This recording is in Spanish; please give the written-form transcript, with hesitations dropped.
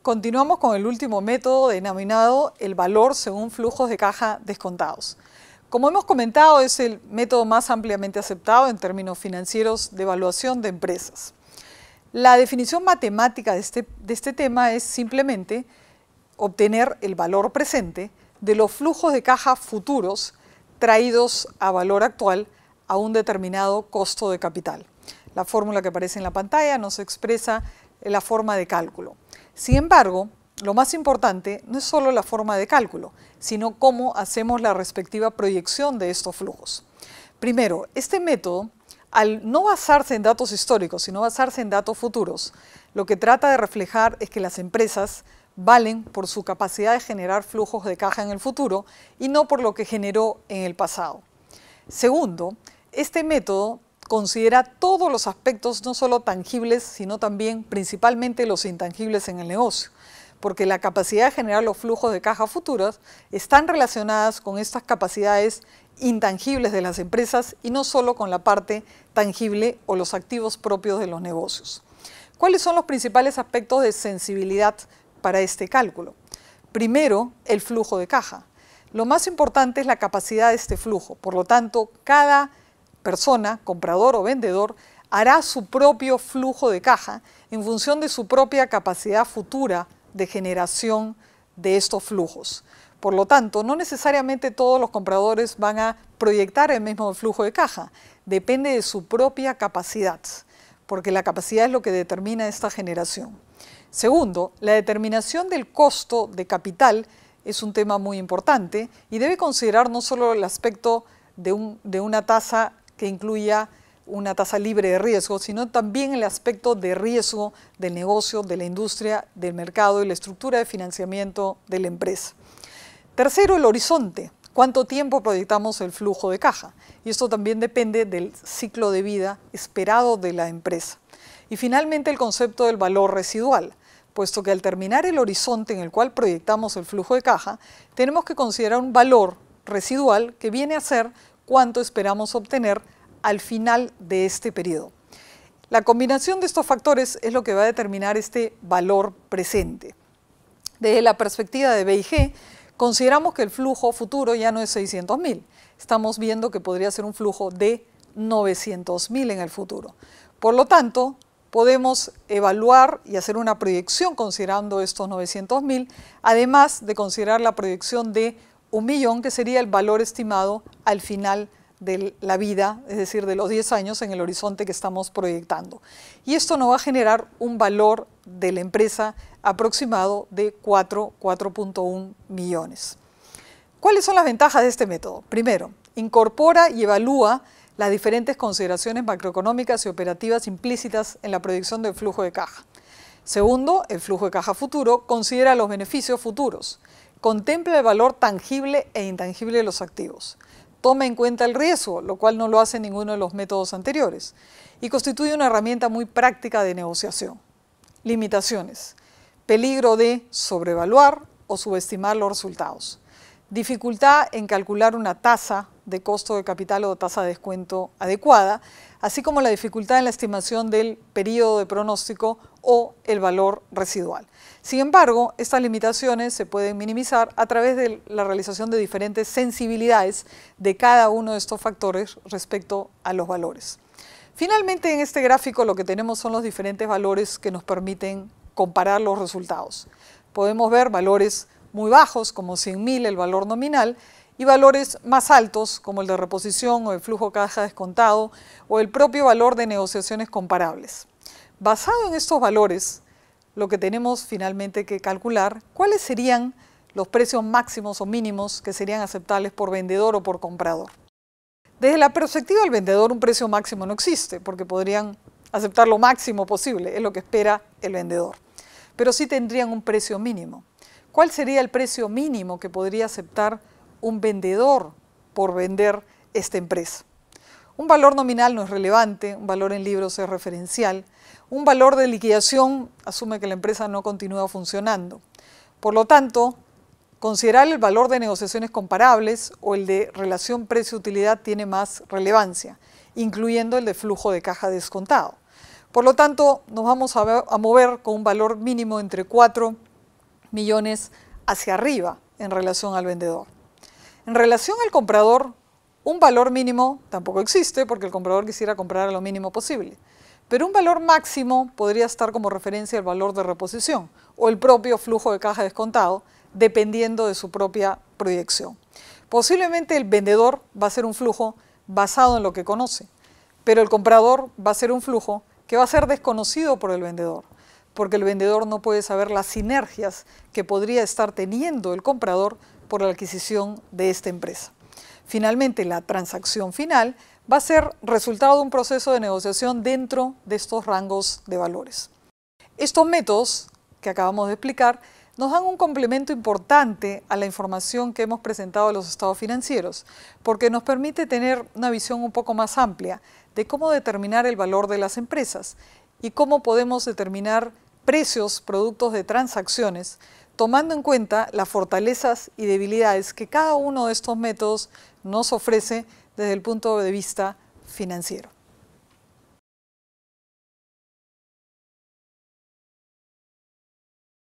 Continuamos con el último método denominado el valor según flujos de caja descontados. Como hemos comentado, es el método más ampliamente aceptado en términos financieros de evaluación de empresas. La definición matemática de este tema es simplemente obtener el valor presente de los flujos de caja futuros traídos a valor actual a un determinado costo de capital. La fórmula que aparece en la pantalla nos expresa la forma de cálculo. Sin embargo, lo más importante no es solo la forma de cálculo, sino cómo hacemos la respectiva proyección de estos flujos. Primero, este método, al no basarse en datos históricos, sino basarse en datos futuros, lo que trata de reflejar es que las empresas valen por su capacidad de generar flujos de caja en el futuro y no por lo que generó en el pasado. Segundo, este método considera todos los aspectos, no solo tangibles, sino también principalmente los intangibles en el negocio, porque la capacidad de generar los flujos de caja futuros están relacionadas con estas capacidades intangibles de las empresas y no solo con la parte tangible o los activos propios de los negocios. ¿Cuáles son los principales aspectos de sensibilidad para este cálculo? Primero, el flujo de caja. Lo más importante es la capacidad de este flujo, por lo tanto, cada persona, comprador o vendedor, hará su propio flujo de caja en función de su propia capacidad futura de generación de estos flujos. Por lo tanto, no necesariamente todos los compradores van a proyectar el mismo flujo de caja, depende de su propia capacidad, porque la capacidad es lo que determina esta generación. Segundo, la determinación del costo de capital es un tema muy importante y debe considerar no solo el aspecto de una tasa que incluya una tasa libre de riesgo, sino también el aspecto de riesgo del negocio, de la industria, del mercado y la estructura de financiamiento de la empresa. Tercero, el horizonte. ¿Cuánto tiempo proyectamos el flujo de caja? Y esto también depende del ciclo de vida esperado de la empresa. Y finalmente, el concepto del valor residual, puesto que al terminar el horizonte en el cual proyectamos el flujo de caja, tenemos que considerar un valor residual que viene a ser cuánto esperamos obtener al final de este periodo. La combinación de estos factores es lo que va a determinar este valor presente. Desde la perspectiva de B&G, consideramos que el flujo futuro ya no es 600.000. Estamos viendo que podría ser un flujo de 900.000 en el futuro. Por lo tanto, podemos evaluar y hacer una proyección considerando estos 900.000, además de considerar la proyección de 1.000.000, que sería el valor estimado al final de la vida, es decir, de los 10 años en el horizonte que estamos proyectando. Y esto nos va a generar un valor de la empresa aproximado de 4.1 millones. ¿Cuáles son las ventajas de este método? Primero, incorpora y evalúa las diferentes consideraciones macroeconómicas y operativas implícitas en la proyección del flujo de caja. Segundo, el flujo de caja futuro considera los beneficios futuros. Contempla el valor tangible e intangible de los activos. Toma en cuenta el riesgo, lo cual no lo hace ninguno de los métodos anteriores. Y constituye una herramienta muy práctica de negociación. Limitaciones. Peligro de sobrevaluar o subestimar los resultados. Dificultad en calcular una tasa de costo de capital o tasa de descuento adecuada, así como la dificultad en la estimación del periodo de pronóstico o el valor residual. Sin embargo, estas limitaciones se pueden minimizar a través de la realización de diferentes sensibilidades de cada uno de estos factores respecto a los valores. Finalmente, en este gráfico lo que tenemos son los diferentes valores que nos permiten comparar los resultados. Podemos ver valores muy bajos, como 100.000, el valor nominal, y valores más altos, como el de reposición o el flujo caja descontado, o el propio valor de negociaciones comparables. Basado en estos valores, lo que tenemos finalmente que calcular, ¿cuáles serían los precios máximos o mínimos que serían aceptables por vendedor o por comprador? Desde la perspectiva del vendedor, un precio máximo no existe, porque podrían aceptar lo máximo posible, es lo que espera el vendedor. Pero sí tendrían un precio mínimo. ¿Cuál sería el precio mínimo que podría aceptar un vendedor por vender esta empresa? Un valor nominal no es relevante, un valor en libros es referencial, un valor de liquidación asume que la empresa no continúa funcionando. Por lo tanto, considerar el valor de negociaciones comparables o el de relación precio-utilidad tiene más relevancia, incluyendo el de flujo de caja descontado. Por lo tanto, nos vamos a mover con un valor mínimo entre 4 millones hacia arriba en relación al vendedor. En relación al comprador, un valor mínimo tampoco existe porque el comprador quisiera comprar a lo mínimo posible. Pero un valor máximo podría estar como referencia al valor de reposición o el propio flujo de caja descontado, dependiendo de su propia proyección. Posiblemente el vendedor va a ser un flujo basado en lo que conoce, pero el comprador va a ser un flujo que va a ser desconocido por el vendedor, porque el vendedor no puede saber las sinergias que podría estar teniendo el comprador por la adquisición de esta empresa. Finalmente, la transacción final va a ser resultado de un proceso de negociación dentro de estos rangos de valores. Estos métodos que acabamos de explicar nos dan un complemento importante a la información que hemos presentado de los estados financieros, porque nos permite tener una visión un poco más amplia de cómo determinar el valor de las empresas y cómo podemos determinar precios, productos de transacciones, tomando en cuenta las fortalezas y debilidades que cada uno de estos métodos nos ofrece desde el punto de vista financiero.